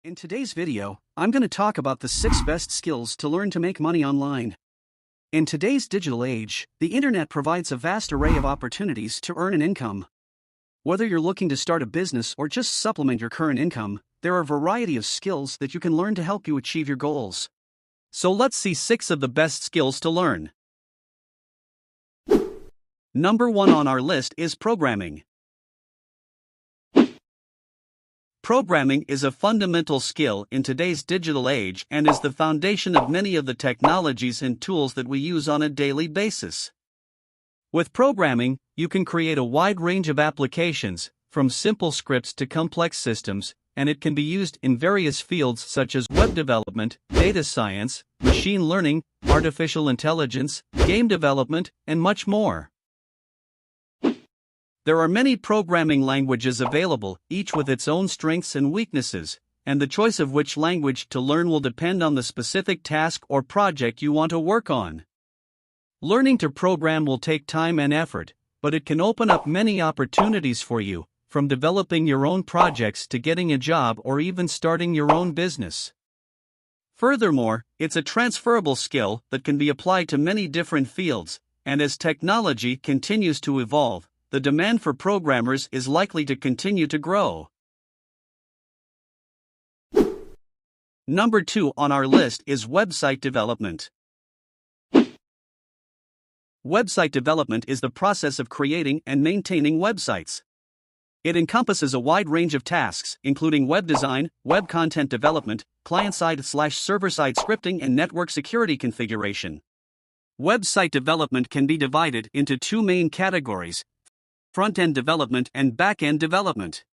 In today's video, I'm going to talk about the 6 best skills to learn to make money online. In today's digital age, the internet provides a vast array of opportunities to earn an income. Whether you're looking to start a business or just supplement your current income, there are a variety of skills that you can learn to help you achieve your goals. So let's see 6 of the best skills to learn. Number 1 on our list is programming. Programming is a fundamental skill in today's digital age and is the foundation of many of the technologies and tools that we use on a daily basis. With programming, you can create a wide range of applications, from simple scripts to complex systems, and it can be used in various fields such as web development, data science, machine learning, artificial intelligence, game development, and much more. There are many programming languages available, each with its own strengths and weaknesses, and the choice of which language to learn will depend on the specific task or project you want to work on. Learning to program will take time and effort, but it can open up many opportunities for you, from developing your own projects to getting a job or even starting your own business. Furthermore, it's a transferable skill that can be applied to many different fields, and as technology continues to evolve, the demand for programmers is likely to continue to grow. Number 2 on our list is website development. Website development is the process of creating and maintaining websites. It encompasses a wide range of tasks, including web design, web content development, client-side/server-side scripting, and network security configuration. Website development can be divided into 2 main categories: front-end development and back-end development.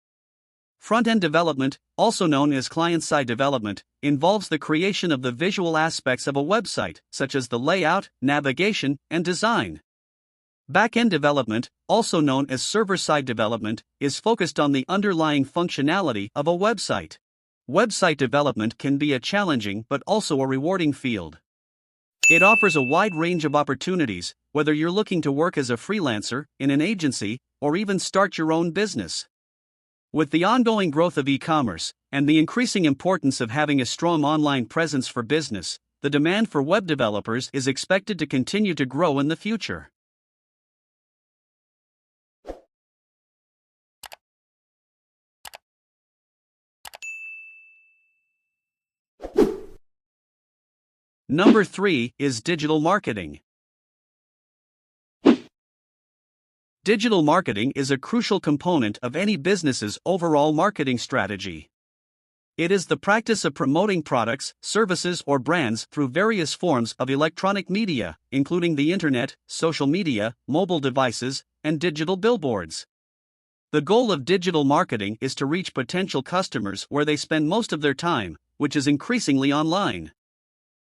Front-end development, also known as client-side development, involves the creation of the visual aspects of a website, such as the layout, navigation, and design. Back-end development, also known as server-side development, is focused on the underlying functionality of a website. Website development can be a challenging but also a rewarding field. It offers a wide range of opportunities, whether you're looking to work as a freelancer, in an agency, or even start your own business. With the ongoing growth of e-commerce, and the increasing importance of having a strong online presence for business, the demand for web developers is expected to continue to grow in the future. Number 3 is digital marketing. Digital marketing is a crucial component of any business's overall marketing strategy. It is the practice of promoting products, services, or brands through various forms of electronic media, including the internet, social media, mobile devices, and digital billboards. The goal of digital marketing is to reach potential customers where they spend most of their time, which is increasingly online.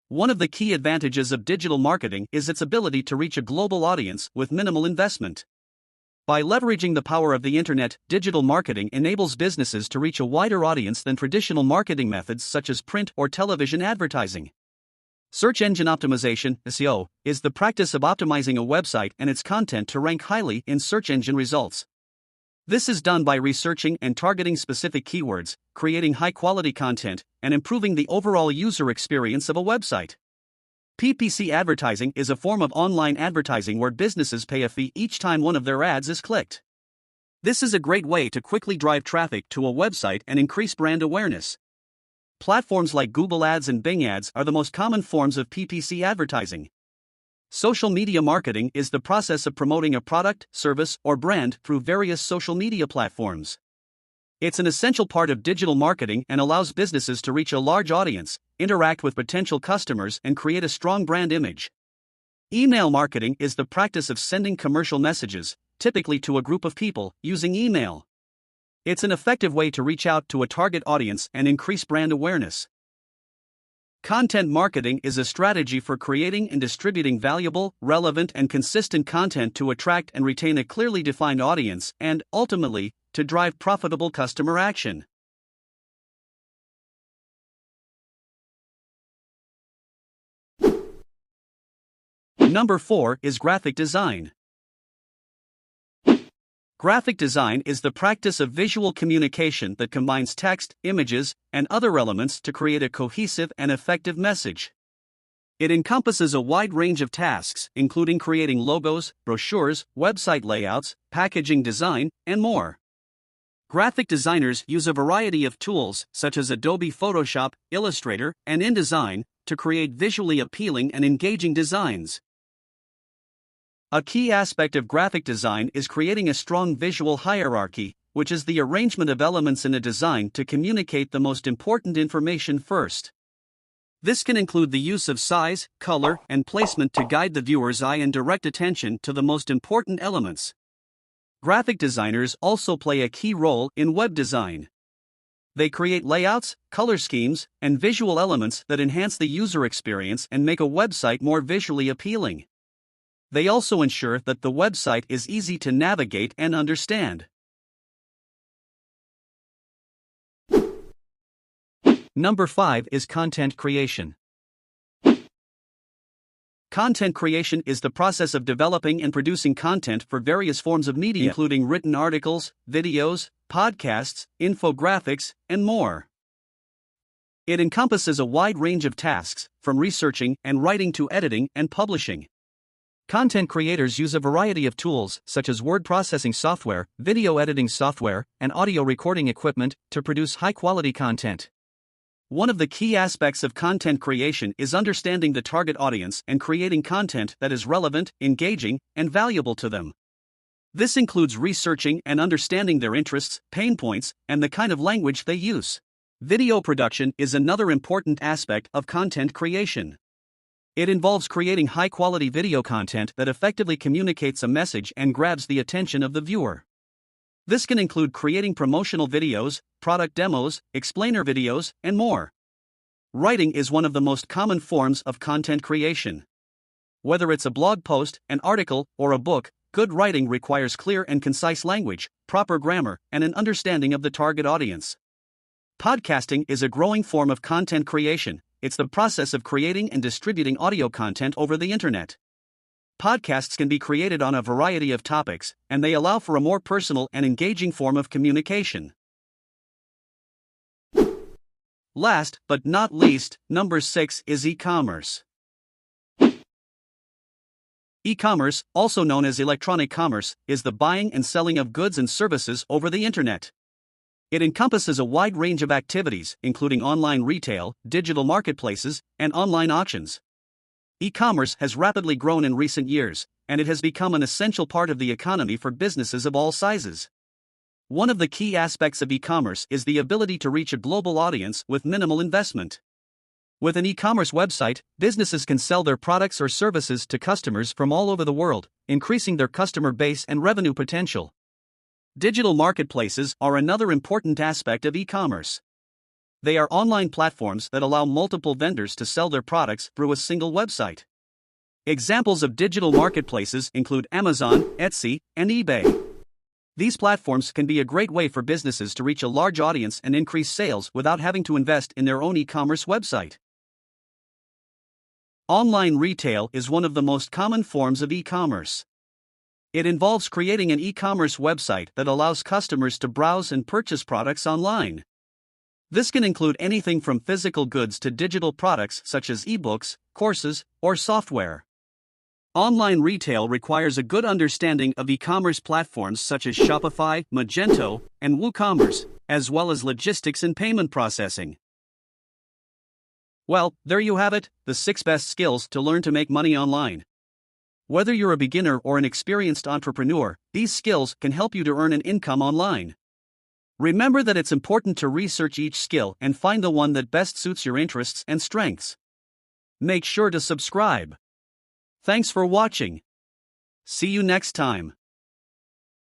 One of the key advantages of digital marketing is its ability to reach a global audience with minimal investment. By leveraging the power of the internet, digital marketing enables businesses to reach a wider audience than traditional marketing methods such as print or television advertising. Search engine optimization, SEO, is the practice of optimizing a website and its content to rank highly in search engine results. This is done by researching and targeting specific keywords, creating high-quality content, and improving the overall user experience of a website. PPC advertising is a form of online advertising where businesses pay a fee each time one of their ads is clicked. This is a great way to quickly drive traffic to a website and increase brand awareness. Platforms like Google Ads and Bing Ads are the most common forms of PPC advertising. Social media marketing is the process of promoting a product, service, or brand through various social media platforms. It's an essential part of digital marketing and allows businesses to reach a large audience, interact with potential customers, and create a strong brand image. Email marketing is the practice of sending commercial messages, typically to a group of people, using email. It's an effective way to reach out to a target audience and increase brand awareness. Content marketing is a strategy for creating and distributing valuable, relevant, and consistent content to attract and retain a clearly defined audience and, ultimately, to drive profitable customer action. Number 4 is graphic design. Graphic design is the practice of visual communication that combines text, images, and other elements to create a cohesive and effective message. It encompasses a wide range of tasks, including creating logos, brochures, website layouts, packaging design, and more. Graphic designers use a variety of tools, such as Adobe Photoshop, Illustrator, and InDesign, to create visually appealing and engaging designs. A key aspect of graphic design is creating a strong visual hierarchy, which is the arrangement of elements in a design to communicate the most important information first. This can include the use of size, color, and placement to guide the viewer's eye and direct attention to the most important elements. Graphic designers also play a key role in web design. They create layouts, color schemes, and visual elements that enhance the user experience and make a website more visually appealing. They also ensure that the website is easy to navigate and understand. Number 5 is content creation. Content creation is the process of developing and producing content for various forms of media, including written articles, videos, podcasts, infographics, and more. It encompasses a wide range of tasks, from researching and writing to editing and publishing. Content creators use a variety of tools, such as word processing software, video editing software, and audio recording equipment, to produce high-quality content. One of the key aspects of content creation is understanding the target audience and creating content that is relevant, engaging, and valuable to them. This includes researching and understanding their interests, pain points, and the kind of language they use. Video production is another important aspect of content creation. It involves creating high-quality video content that effectively communicates a message and grabs the attention of the viewer. This can include creating promotional videos, product demos, explainer videos, and more. Writing is one of the most common forms of content creation. Whether it's a blog post, an article, or a book, good writing requires clear and concise language, proper grammar, and an understanding of the target audience. Podcasting is a growing form of content creation. It's the process of creating and distributing audio content over the internet. Podcasts can be created on a variety of topics, and they allow for a more personal and engaging form of communication. Last but not least, number 6 is e-commerce. E-commerce, also known as electronic commerce, is the buying and selling of goods and services over the internet. It encompasses a wide range of activities, including online retail, digital marketplaces, and online auctions. E-commerce has rapidly grown in recent years, and it has become an essential part of the economy for businesses of all sizes. One of the key aspects of e-commerce is the ability to reach a global audience with minimal investment. With an e-commerce website, businesses can sell their products or services to customers from all over the world, increasing their customer base and revenue potential. Digital marketplaces are another important aspect of e-commerce. They are online platforms that allow multiple vendors to sell their products through a single website. Examples of digital marketplaces include Amazon, Etsy, and eBay. These platforms can be a great way for businesses to reach a large audience and increase sales without having to invest in their own e-commerce website. Online retail is one of the most common forms of e-commerce. It involves creating an e-commerce website that allows customers to browse and purchase products online. This can include anything from physical goods to digital products such as ebooks, courses, or software. Online retail requires a good understanding of e-commerce platforms such as Shopify, Magento, and WooCommerce, as well as logistics and payment processing. Well, there you have it, the 6 best skills to learn to make money online. Whether you're a beginner or an experienced entrepreneur, these skills can help you to earn an income online. Remember that it's important to research each skill and find the one that best suits your interests and strengths. Make sure to subscribe. Thanks for watching. See you next time.